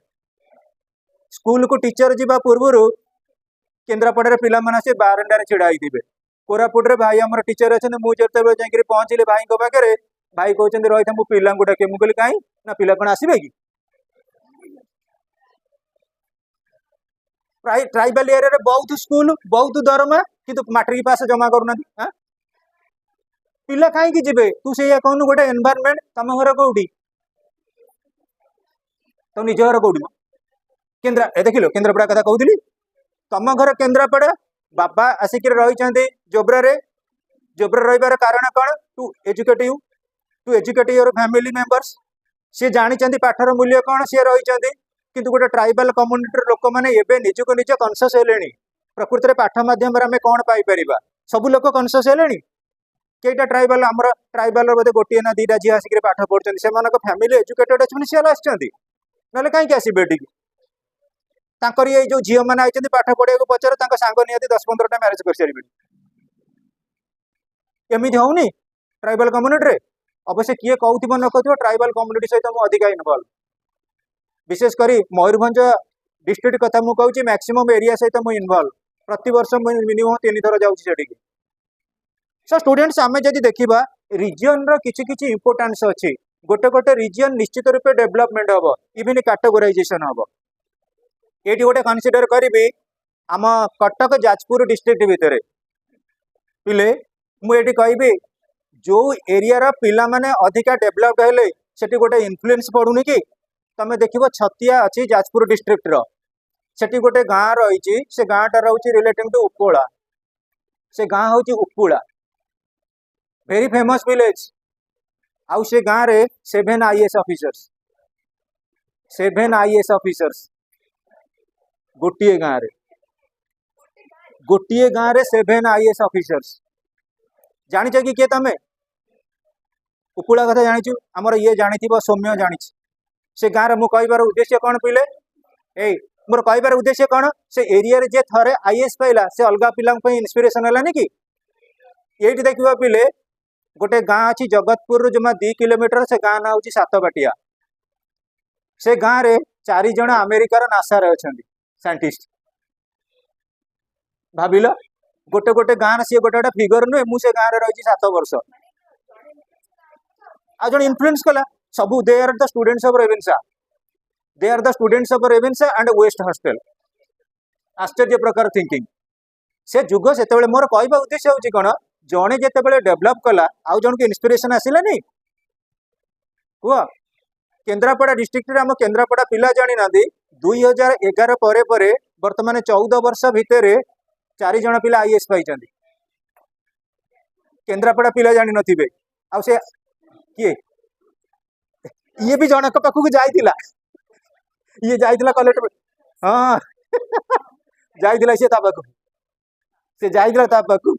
स्कूल को टीचर जीवा पूर्वरु केन्द्रापड़ा रे पिला माने से बारंडा रे छिड़ा आइथिबे कोरापुट रे भाई हमर टीचर अछन मु जेतेबे जाई पहुंचले भाई को पाखे भाई कहते रही मु पिला डाके मु कहली कहीं ना पिला कौन आसबे कि ट्राइबल एरिया रे बहुत स्कूल बहुत दरमा किंतु मैट्रिक पास जमा करूना पिला कहीं जीवे तू से कहून गोटे एनवायरनमेंट तुम घर कौटी तो निज घर कौटी केन्द्रा देख लो केन्द्रापड़ा कथा कहूली तुम घर केन्द्रापड़ा बाबा आसिक रही जोब्रा रही कारण कौन to educate your family members सी जानी पाठर मूल्य कौन सी रही किंतु गोटे ट्राइबल कम्युनिटी लोक मैंने निजक निज कनसीयस हेले प्रकृत में पाठ मध्यम कौन पाई सब लोक कनसीयस हेले कईटा ट्राइबल आमर ट्राइबल बोधे गोटे ना दीटा झी आसिक पाठ पढ़ते से फैमिली एजुकेटेड अच्छे सी ना कहीं आसबे ये जो झील मैंने आई पाठ पढ़ा पचार सांग निहती 10-15टा मैरेज कर सारे एमती होनी ट्राइबल कम्युनिटी अवश्य किए कहूब न कहूँ ट्राइबल कम्युनिटी सहित मुझे अधिका इनवल्व विशेषकर मयूरभंज डिस्ट्रिक्ट कथा मुझे कहूँ मैक्सिमम एरिया सहित मुझे इनवल्व प्रति वर्ष मिनिमम 3 थर जाऊँगी सो स्टूडेंट्स आम जब देखा रिजन रि इंपोर्टान्स अच्छी गोटे गोटे रिजन निश्चित रूपे डेवलपमेंट हम इवन कैटेगोराइजेशन हम ये गोटे कनसीडर करी आम कटक जाजपुर डिस्ट्रिक्ट भितर पिले मुझे कहबी जो एरिया पिला माने अधिका डेवलप्ड हेले सेठी गोटे इन्फ्लुएंस पड़ूनी कि तुम देखो छतिया अच्छी जाजपुर डिस्ट्रिक्ट सेठी गोटे गाँ रही से गाँटा रोचे रिलेटिंग टू उपकोला से गाँ हूँ उपकुला वेरी फेमस विलेज आउ से गाँव रे 7 IAS ऑफिसर्स गोटे गाँव रे 7 IAS ऑफिसर्स जानी कि किए तमें उपकुला कथा जानी आमर ये जानी सौम्य जानी से गाँव में कहबार उद्देश्य कौन पिले ए मोर कहबार उद्देश्य कौन से एरिया रे जे थरे IAS पाइला से अलग पिला इन्स्पिरेशन है कि ये देखा पिले गोटे गाँ अच्छी जगतपुर जमा 2 किलोमीटर से गाँ ना हूँ सातबाटिया से गाँव रे 4 जन अमेरिकार नासा अच्छा साइंटिस्ट भाविल गोटे गोटे गाँव सी गोटे गोटे फिगर नुहे मुझे गाँव में रही 7 वर्ष आज जन इन्फ्लुएंस कला सब they are the students of Ravenshaw they are the students of Ravenshaw and west hostel आश्चर्य प्रकार थिंकिंग से जुग से मोर कहवा उद्देश्य हूँ कौन जड़े जिते डेभलप कला आउ जन के इन्स्पिरेशन आसलानी कह केन्द्रापड़ा डिस्ट्रिक्ट आम केन्द्रापड़ा पिला जानी ना 2011 पर बर्तमान 14 वर्ष भितर 4 जन पिला आईएएस पाई केन्द्रापड़ा पिला जानी नथिबे आ से किए ये भी जनक पाखक जाइतिला ये जाइतिला कलेक्टर हाँ जाइतिला से ता पाखक से जाइतिला ता पाखक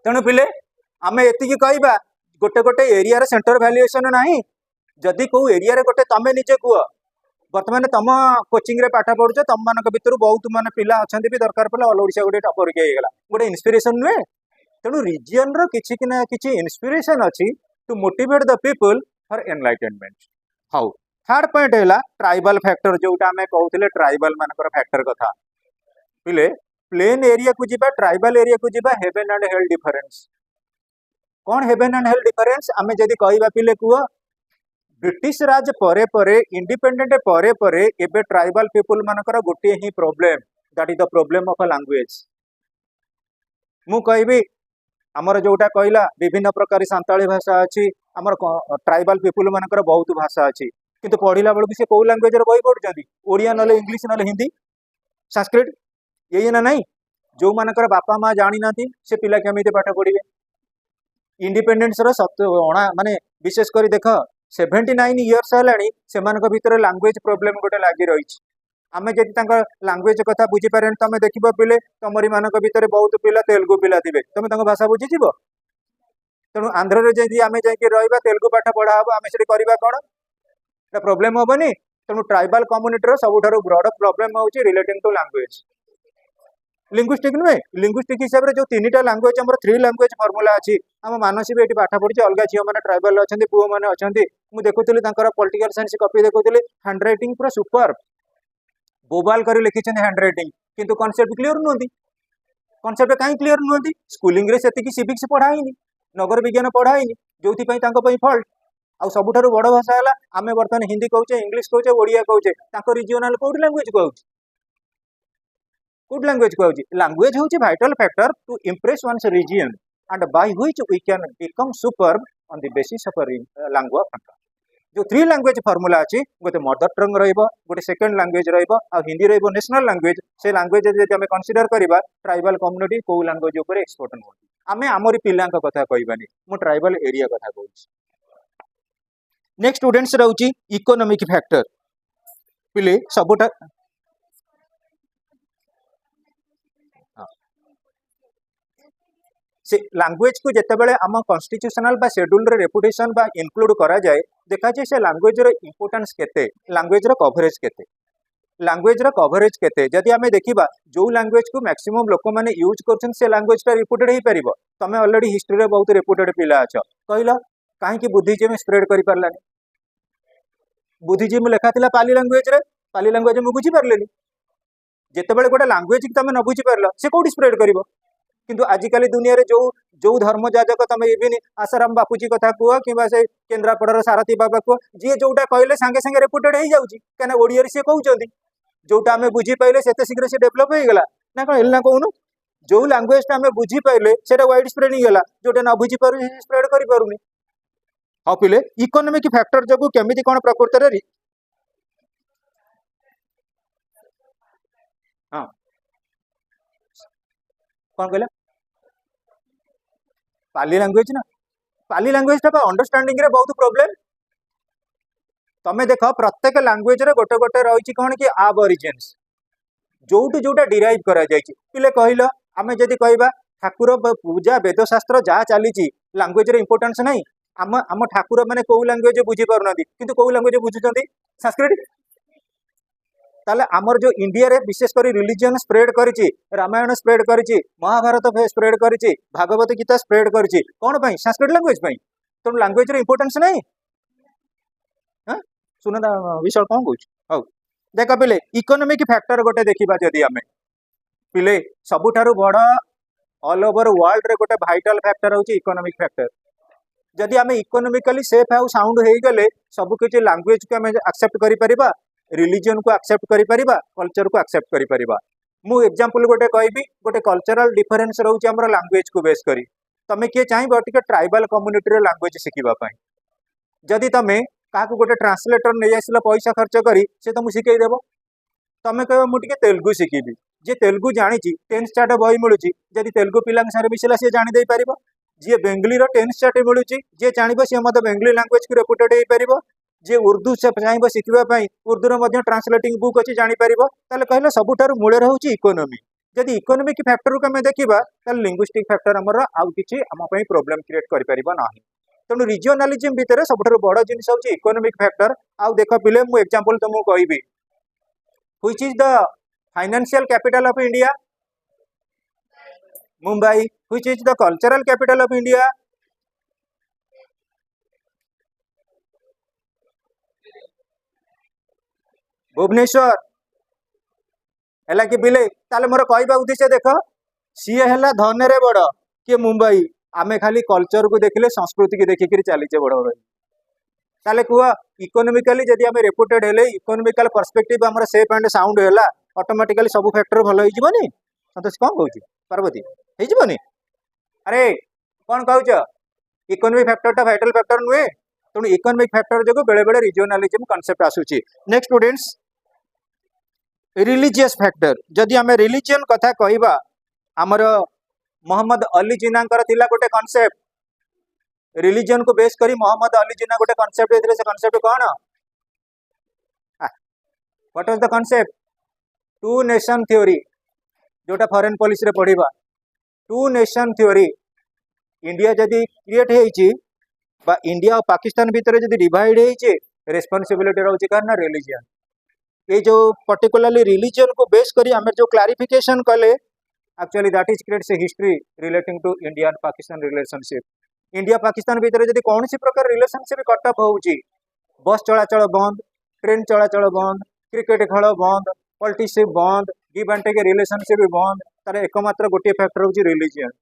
तेणु पिले आमे एतिकी कहबा गोटे गोटे एरिया सेंटर वैल्यूएशन नाही जदि को एरिया रे गोटे तमे निजे कुह बर्तमान तुम कोचिंग रे पाठ पढ़ुଛ तुम मान भर बहुत माने पिला अच्छा भी दरकार पड़ा ऑल ओडिशा गोटे टपर के गला गोटे इन्स्पिरेशन नुहे तेणु रिजन रो किछि ना किछि इन्स्पिरेशन अछि to motivate the people for enlightenment हाउ थर्ड पॉइंट है ट्राइबल फैक्टर जोटा आम कहते ट्राइबल मानकर फैक्टर कथा पिले प्लेन एरिया को जीवा ट्राइबल एरिया को जीवा हेवन एंड हेल डिफरेंस कौन हेवन एंड हेल डिफरेंस आम जदि कहवा पिले कुह ब्रिटिश राज परे परे इंडिपेंडेंट परे परे एबे ट्राइबल पीपल मानकर गोटे ही problem that is the problem of language मु कहबी आमर जोटा कहला विभिन्न प्रकार सांताली भाषा अच्छी आमर ट्राइबल पीपल मानकर बहुत भाषा अच्छी किंतु पढ़ला बेलू से कौ लैंग्वेज बही पढ़ुं ओडिया ना इंग्लीश ना हिंदी संस्कृत यही ना नहीं जो मानकर बापा माँ जानी ना से पिला केमी पाठ पढ़े इंडिपेंडेंस अणा माने विशेष कर देख 79 इयर्स है भितर लैंग्वेज प्रॉब्लम गोटे लगी रही आमे जदि लैंग्वेज कथा बुझी पारे तुम देख पिले तुमरी मान भितर बहुत पिला तेलुगु पिला थे तुम भाषा बुझीज तेणु आंध्र रे जदि आमे जाइए रहा तेलुगु पाठ पढ़ा हम आम से करवा कौन प्रॉब्लम हेनी तेणु ट्राइबल कम्युनिटी सबुठ ब्रड प्रॉब्लम हूँ रिलेटिंग टू लैंग्वेज लिंग्विस्टिक नुहे लिंग्विस्टिक हिसाब से जो 3टा लैंग्वेज आम 3 लैंग्वेज फर्मुला अच्छी आम मानसी भी ये पाठ पढ़ी अलग झील मैंने ट्राइबल अच्छा पुओ मैंने अच्छा मुझे देखुली पॉलिटिकल साइंस कॉपी देखुली हैंड रईटिंग पूरा सुपर बोबाल कर लिखिं हैंड रईटिंग किंतु कॉन्सेप्ट क्लीयर नुहति कॉन्सेप्ट कहीं क्लीयर नुहति स्कूलिंग रे से सिविक्स पढ़ाई नगर विज्ञान पढ़ाई जो फल्ट आउ सबुठ बड़ भाषा है आम बर्तमान हिंदी कहचे इंग्लीश कहचे ओडिया कहचे रिजनल कौट लैंग्वेज कहूँ गुड लैंग्वेज कहूँ लैंग्वेज हूँ vital factor to impress one's region and by which we can become superb on the basis of language factor जो 3 लैंग्वेज फॉर्मूला अच्छी गोटे मदर टंग रोटे second language Hindi national language से language जब आम consider करवा ट्राइबल कम्युनिटी कौ language उपर एक्सपर्ट नुहति आम आमरी पिला कथा कहबानी मु ट्राइबल एरिया कथा कहूँ नेक्स्ट स्टूडेंट्स रोची इकोनॉमिक फैक्टर पिले सबुटा से लैंग्वेज को जितेबाला आम कन्स्टिट्यूशनल शेड्यूल रेपुटेशन बा इनक्लूड करा जाए देखा जाए से लैंग्वेज इंपोर्टेंस केते लैंग्वेज कवरेज केते लैंग्वेज कवरेज केते जदि आम देखा जो लैंग्वेज को मैक्सिमम लोक मैंने यूज कर लैंग्वेज रिपोर्टेड हो पार तुम ऑलरेडी हिस्ट्री बहुत रिपोर्टेड पिला अच कहल कहीं बुद्धिजीम स्प्रेड कर पारानी बुद्धिजीम लिखा था पाली लैंग्वेज मुझे बुझीपारे जिते गोटे लैंग्वेज तुम न बुझीपार से कौटी स्प्रेड कर किंतु आजिकल दुनिया रे जो धर्म जाजक तुम इवन आसाराम बापूजी कथा कह कि केन्द्रापड़ार सारथी बाबा कह जी जोटा कहले सांगे सांगे रेपुटेड हो जाऊँगी कहीं ओडिया सी कहते जोटा आम बुझी पाइले से शीघ्र से डेभलप हो गला ना कौन ना कहून जो लैंग्वेज आम बुझी पाइले से वाइड स्प्रेड हो गला जोटा न बुझी पार स्प्रेड कर पारुनी हाँ पिले इकोनॉमिक फैक्टर जो केमी कौन प्रकृत रे हाँ कौन कहला पाली लैंग्वेज ना पाली लैंग्वेज टा अंडरस्टैंडिंग रे बहुत प्रॉब्लम तमें देख प्रत्येक लैंग्वेज रे गोटे गोटे रही कौन कि आबोरिजिन्स जोटू जोटा डिराइव करा जायछि पिले कहल आम जदि कहबा ठाकुर पूजा वेदशास्त्र जहाँ चली लैंग्वेज रे इंपोर्टेंस नहीं आम आम ठाकुर मैंने कौ लैंग्वेज बुझी पारना किंतु कौ लैंग्वेज बुझुंट संस्कृत ताले आमर जो इंडिया रे विशेष कर रिलीजन स्प्रेड करिछि, रामायण स्प्रेड करिछि, महाभारत स्प्रेड करिछि, भागवत गीता स्प्रेड करिछि कोन पई संस्कृत लैंग्वेज पई। तो लैंग्वेज रे इंपोर्टेंस नहीं हां सुन दा विषय कोन कहू हौ देख पिले इकोनॉमिक फैक्टर गोटे देखिबा जदी हमें पिले सबुठारु बड़ ऑल ओवर वर्ल्ड रे गोटे वाइटल फैक्टर होची इकोनॉमिक फैक्टर। जदि आम इकोनॉमिकली सेफ आउ साउंड हो गले सब किसी लैंग्वेज को आम एक्सेप्ट करि परिबा, रिलीजन को एक्सेप्ट करि परिबा, कल्चर को एक्सेप्ट करि परिबा। मु एग्जांपल गोटे कहबी गोटे कल्चरल डिफरेंस रहउची हमर लैंग्वेज को बेस करी। तमे किए चाहिबो टिके ट्राइबल कम्युनिटी रे लैंग्वेज शिखिबा पई, जदि तमे काकू गोटे ट्रांसलेटर नहीं आसिल पैसा खर्च करी से तुमको शिखई देव। तमें कह मुझे तेलुगु शिखी जी तेलुगु जानी टेन्स चार्ट बही मिलूँ जदि तेलुगु पिला सारे मिसला सी जानी पार जी बेंगली टेन्स चार्ट मिलूँ जी जानव सी मतलब बेंगली लैंग्वेज को रेपुटेड हो पार जी उर्दू से चाहिए शिखापी उर्दूर ट्रांसलेटिंग बुक अच्छी जापर कहले सबुठार मूल रोचे इकोनोमी। जदि इकोनोमिक फैक्टर को आम देखा लिंग्विस्टिक फैक्टर आमर आउ कि आम प्रोब्लेम क्रिएट कर तेणु रिजनालिज्म भितर सब बड़ जिन हूँ इकोनोमिक फैक्टर। आउ देख पिले मु एग्जांपल तुमको कहबी which is the financial capital of India Mumbai. Which is the cultural capital of India Bhubaneswar है कि पिले ताले मोर कहवा उद्देश्य देख सी है धन रे बड़ किए मुंबई आमे खाली कल्चर को देखिले संस्कृति की देखिक चलीचे बड़ रही ताले कह इकोनोमिकली जदि आम रेपुटेड हेले इकोनोमिकल पर्सपेक्टिव आम सेफ एंड साउंड है ऑटोमेटिकली सब फैक्टर भल होनी सतोष कौन कहूँ पार्वती होनी अरे कौन कहूच इकोनोमिक फैक्टर वाइटल फैक्टर नुहे तेणु इकोनोमिक फैक्टर जो बेले बेले रिजनालिज्म कॉन्सेप्ट आसूची। नेक्स्ट स्टूडेंट्स रिलीजियस फैक्टर जदि आम रिलीजन कथा कहबा आमर मोहम्मद अली जिनांकर थिला गोटे कॉन्सेप्ट रिलीजन को बेस करी मोहम्मद अली जिना गोटे कॉन्सेप्ट देथिले से कॉन्सेप्ट कौन what was the concept two nation theory जोटा फॉरेन पॉलिसी रे पढ़िबा टू नेशन थ्योरी। इंडिया जदि क्रिएट होईची बा इंडिया और पाकिस्तान भितर जदि डिवाइड होईची रेस्पोंसिबिलिटी रहउची कारण रिलीजन ये जो पर्टिकुलरली रिलीजन को बेस करी आम जो क्लारिफिकेशन कले actually that is creates a history relating to India and Pakistan relationship. India Pakistan भितर जदि कौन सी प्रकार रिलेशनशिप कटअप होउची बस चलाचल बंद, ट्रेन चलाचल बंद, क्रिकेट खेल बंद, पॉलिटिशिप बंद, गिव एंड टेक रिलेशनशिप बंद, तार एकमात्र गोटे फैक्टर होउची रिलीजन।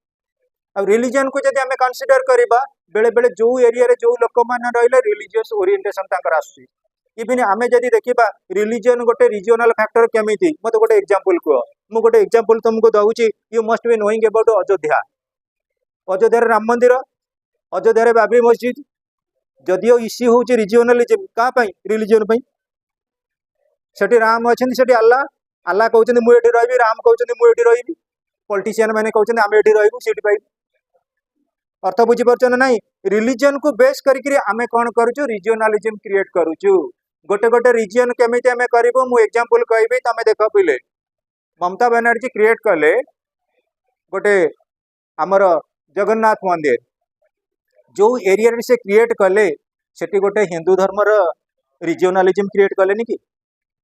अब रिलीजन को जदि आम कंसीडर करबा बेले बेले जो एरिया रे जो लोक मान रहिले रिलीजियस ओरिएंटेशन तांकर आसी इवन आम जदि देखा रिलीजन गोटे रिजनल फैक्टर केमिति मत गोटे एग्जांपल कह मु गोटे एग्जांपल तुमको दउची you must be knowing about Ayodhya. Ayodhya Ram Mandir Ayodhya Babri मस्जिद जदियो इश्यू होची रिजनलिज्म का पई रिलीजन पई सेठी राम अछन सेठी अल्लाह अल्लाह कहउछन मु एठी रहबी राम कहउछन मु एठी रहबी पॉलिटिशियन माने कहउछन आमे एठी रहबू सीट पाई अर्थ बुझी पारछन नहीं। रिलीजन को बेस करके आमे कोन करूछु रिजनलिज्म क्रिएट करूछु गोटे गोटे रिजन केमिति आमे करबो मु एग्जांपल कहबी तमे देखो पिले ममता बनर्जी क्रिएट कले गोटे आमर जगन्नाथ मंदिर जो एरिया से क्रिएट कले सेठी गोटे हिंदू धर्मर रिजनलिज्म क्रिएट कले नि कि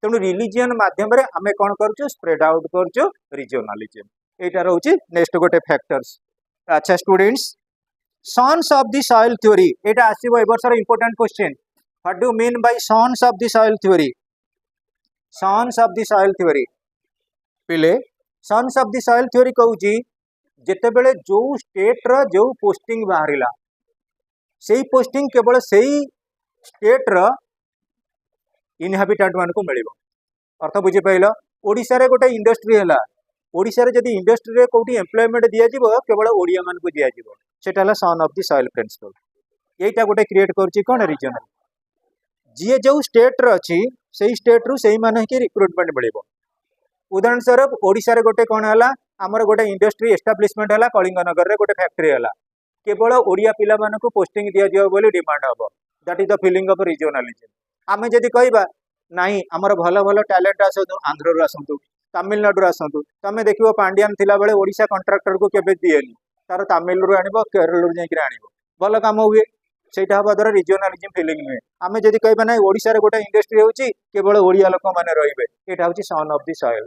तेणु रिलीजन माध्यम रे आमे कोन करूछु स्प्रेड आउट करूछु रिजनलिज्म एटा रहउची नेक्स्ट गोटे फैक्टर्स। अच्छा students sons of the soil theory एटा आसीबो ए वर्षर important question what do mean by sons of the soil theory. Sons of the soil theory पिले sons of the soil theory कहूची जेते बेले जो स्टेट रो जो पोस्टिंग बाहरिला सेही पोस्टिंग केवल सेही स्टेट रो इनहैबिटेंट मान को मिलिबो। अर्थ बुझी पाइल ओडिसा रे गोटे इंडस्ट्री हैला ओडिसा रे जदी इंडस्ट्री रे कोठी एम्प्लॉयमेंट दिया जिवो केवल ओडिया मान को दिया जिवो सेटा हला son of the soil principle. एटा गोटे क्रिएट करची कोन रीजनल जी जो स्टेट रो अछि सेही स्टेट रु सेही माने के रिक्रूटमेंट मिलिबो। उदाहरण स्वरूप ओडिसा रे गोटे कोन हला हमर गोटे इंडस्ट्री एस्टाब्लिशमेंट हला कलिंगनगर रे गोटे फैक्ट्री हला केवल ओडिया पिला मान को पोस्टिंग दिया जिवो बोली डिमांड हबो that is the feeling of regionalism. आमे जदी कहबा नाही हमर भलो भलो टैलेंट आसतु आंध्र रु आसतु तमिलनाडु आसतु तमे देखिबो पांड्यान थिला बेले ओडिसा कॉन्ट्रैक्टर को केबे दिएनी तार तमिल रु आनिबो केरल रु जाई आनिबो भलो काम हुए सेटा हवा द्वारा रिजनलिज्म फिलिंग नुहे आम जदि कहबा ना ओडिशा रे गोटे इंडस्ट्री होची केवल ओडिया लोक माने रहिबे एटा होची सन ऑफ द सॉइल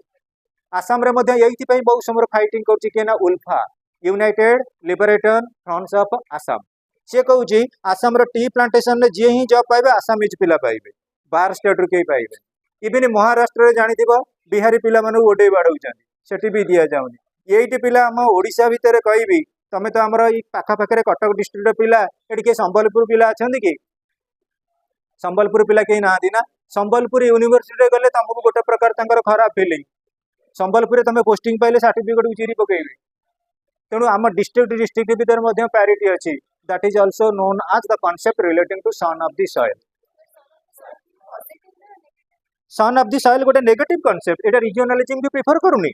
आसाम रे मध्ये एइथि पई बहुत समय फाइटिंग करची के ना ULFA United Liberation Fronts of Assam से कहूची आसाम रो टी प्लांटेशन रे जे ही जॉब पाइबे आसामीज पिला पाइबे बाहर स्टेट रू के पाइबे इवन महाराष्ट्र रे जानिथिबो बिहारी पिला मानु ओडे बाडौचंदी सेठी भी दिया जाउनी एइटी पिला हम ओडिशा भितर कहबी तमे तो हमर ई पाखा पाखरे कटक डिस्ट्रिक्ट पिला एटी के संबलपुर पिला अछंदी कि संबलपुर पिला के नांदी ना संबलपुर यूनिवर्सिटी रे गले तमको गोटे प्रकार तंकर खराब फीलिंग संबलपुर तमे पोस्टिंग पाइले सर्टिफिकेट उचिरी पकेबे तेणु आम डिस्ट्रिक्ट भितर मध्ये पैरिटी अछि that is also known as the concept relating to son of the soil son of the soil गोटे नेगेटिव कांसेप्ट एटा रिजनलिज्म के प्रेफर करूनी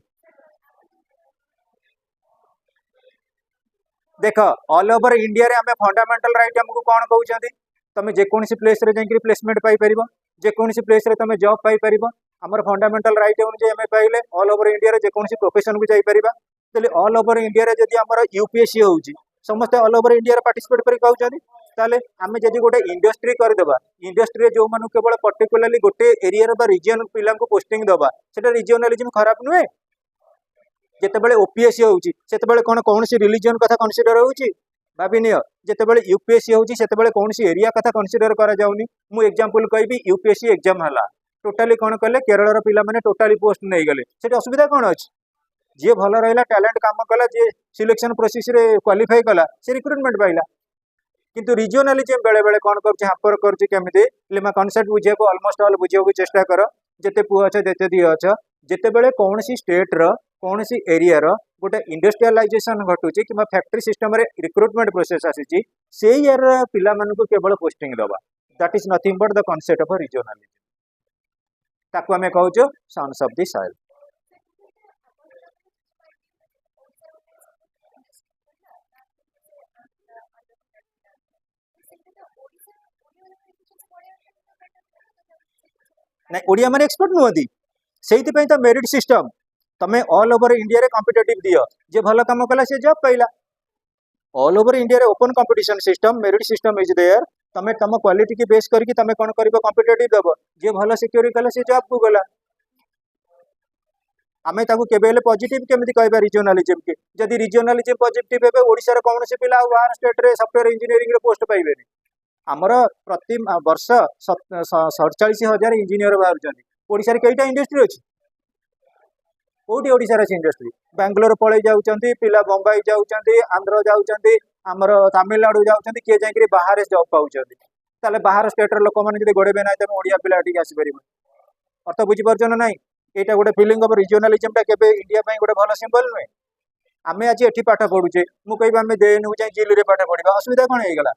देख ऑल ओवर इंडिया रे हमें फंडामेंटल राइट हमको कौन कहउछंदी तमे जे कोनसी प्लेस रे जाई प्लेसमेंट पाई परिबो जे कोनसी प्लेस रे तमे जॉब पाई परिबो हमर फंडामेंटल राइट अनुसार हमें पाइले ऑल ओवर इंडिया रे जे कोनसी प्रोफेशन को जाई परिबा तले ऑल ओवर इंडिया रे जदी हमर यूपीएससी होउची समस्त ऑल ओवर इंडिया रे पार्टिसिपेट करि पाउछंदी ताले हमें जदी गोटे इंडस्ट्री कर देबा इंडस्ट्री रे जो मानु केवल पर्टिकुलरली गोटे एरिया रे बा रीजन पिला को पोस्टिंग देबा सेटा रिजनलिज्म खराब नुहे जेतेबेले ओपीएससी होउची सेतेबेले कोन कोनसी रिलीजन कथा कंसीडर होउची भाबिनियो जेतेबेले यूपीएससी होउची सेतेबेले कोनसी एरिया कथा कंसीडर करा जाउनी मु एग्जांपल कहबी यूपीएससी एग्जाम हला टोटाली कोन कले केरल रो पिला माने टोटाली पोस्ट नै गले सेठी असुविधा कोन अछि जे भल रहला टैलेंट काम कला जे सिलेक्शन प्रोसेस रे क्वालिफाई कला से रिक्रूटमेंट पाइला किंतु रिजनलिज्म बेले बेले कोन करछि हापर करछि केमिति लेमा कांसेप्ट बुझिया को ऑलमोस्ट ऑल बुझिया को चेष्टा कर जेते पुआ छ जेते दिया छ जेतेबेले कोनसी स्टेट रो कोनसी एरिया रो गोटे इंडस्ट्रियलाइजेशन घटुची कि फैक्ट्री सिस्टम रे रिक्रूटमेंट प्रोसेस आसी से ईयर पिला मानू को केवल पोस्टिंग दबा that is nothing but the concept of regionalism ताको हमें कहउछो सन्स ऑफ द सॉइल ना ओडिया माने एक्सपर्ट नुहदी सेहिति पई तो मेरिट सिस्टम तमे ऑल ओवर इंडिया रे कॉम्पिटिटिव दियो जे भलो काम कला से जॉब पाइला ऑल ओवर इंडिया रे open competition system merit system is there तमे तम क्वालिटी की बेस करके तमे कोन करबो कॉम्पिटिटिव देबो जे भलो सिक्योरिटी कला से जॉब को गला आमे ताकू केबेले पॉजिटिव केमिति कहबा रिजनलिज्म के जदी रिजनलिज्म पॉजिटिव हेबे ओडिसा रे कोन से पिला बाहर स्टेट रे सॉफ्टवेयर इंजीनियरिंग रे पोस्ट पाइबेनी हमर प्रति वर्ष 47,000 इंजीनियर बाहर जनी ओडिसा रे केइटा इंडस्ट्री अछि कोटी ओडिसा रे इंडस्ट्री बेंगलोर पळै जाउचंती पिला बंबई जाउचंती आंध्र जाउचंती हमर तमिलनाडु जाउचंती के जाई बाहर जॉब पाउचंती ताले बाहर स्टेट रे लोक माने जदी गोडेबे नै तमे ओडिया पिला ठीक आसी परिबो अर्थ बुझी परछन नै एटा गोटे फीलिंग ऑफ रिजनलिज्म ता केबे इंडिया पई गोटे भलो सिंबल नै आमे आज एठी पाठ पढुचे मु कहबा आमे देनु जाई जिल्ली रे पाठ पढिबा असुविधा कोन हे गेला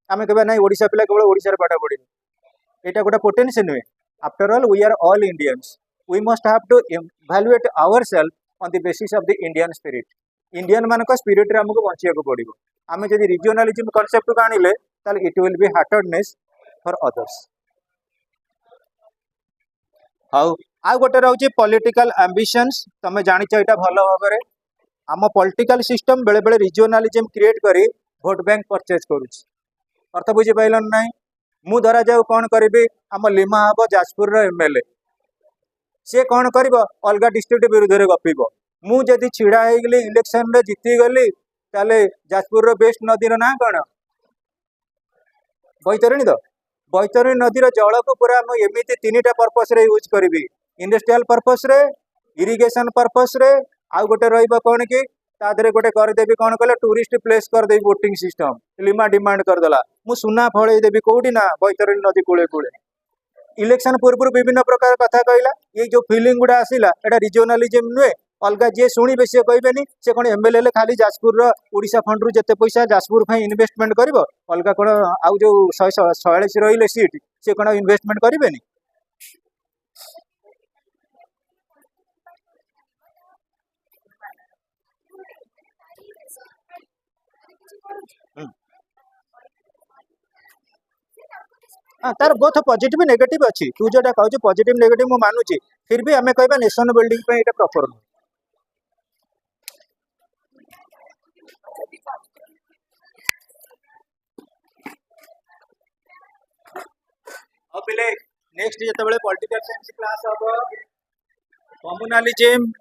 आमे कहबा नै ओडिसा पिला केवल ओडिसा रे पाठ पढिबे एटा गोटे पोटेंशियल नै after all we are all Indians we must have to evaluate ourselves on the basis of the Indian spirit. Indian मान को spirit रे हमको बंचिया को पड़िबो आमे जदी regionalism concept को आनिले ताले it will be heartedness for others. How आ गोटे रहउची पॉलिटिकल एम्बिशंस तमे जानि छ एटा भलो भाबरे आम पॉलिटिकल सिस्टम बेले बेले regionalism क्रिएट करी वोट बैंक परचेज करूची अर्थ बुझी पाइलन नै मु धरा जाऊ कोन करबी आम लिमा हबो जाजपुर रो एमएलए से कौन कर अलग डिस्ट्रिक्ट विरुद्ध में गपिब मु जदि छिड़ा हो गली इलेक्शन रे जीती गली ताले जाजपुर रो बेस्ट नदी ना कौन बैतरणी तो बैतरणी नदी जल को पूरा एमती 3टा पर्पस रे यूज करी इंडस्ट्रियल पर्पस रे इरिगेशन पर्पस रे आउ गोटे रहिबो कौन कि तादरे गोटे करदेवी कौन कहले टूरिस्ट प्लेस करदेवी बोटिंग सिस्टम लिमा डिमांड करदेला मु सुना फळे देवी कोउडी ना बैतरणी नदी कूले कूले इलेक्शन पूर्व विभिन्न प्रकार कथा कहला ये जो फीलिंग गुड़ा आसिला एटा रिजनलिज्म नुए अलग जे शुणी सी कहबेनी से कौन एमएलए खाली जाजपुर ओडिशा फंड रु जिते पैसा जाजपुर इन्वेस्टमेंट कर अलग कौन आउ जो 146 रही सीट से कौन इन्वेस्टमेंट करेंगे तार बहुत पॉजिटिव नेगेटिव अच्छी तू जोटा कहू पॉजिटिव नेगेटिव मु मानुची फिर भी आमे कहबा नेशन बिल्डिंग पे एटा प्रॉपर पिले नेक्स्ट जिते पॉलिटिकल साइंस क्लास हम कम्युनालिज्म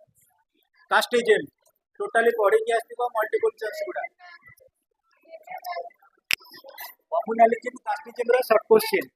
कास्टिज्म टोटाली पढ़ी आसो मल्टीपल चॉइस गुड़ा कम्युनालिज्म कास्टिज्म शॉर्ट क्वेश्चन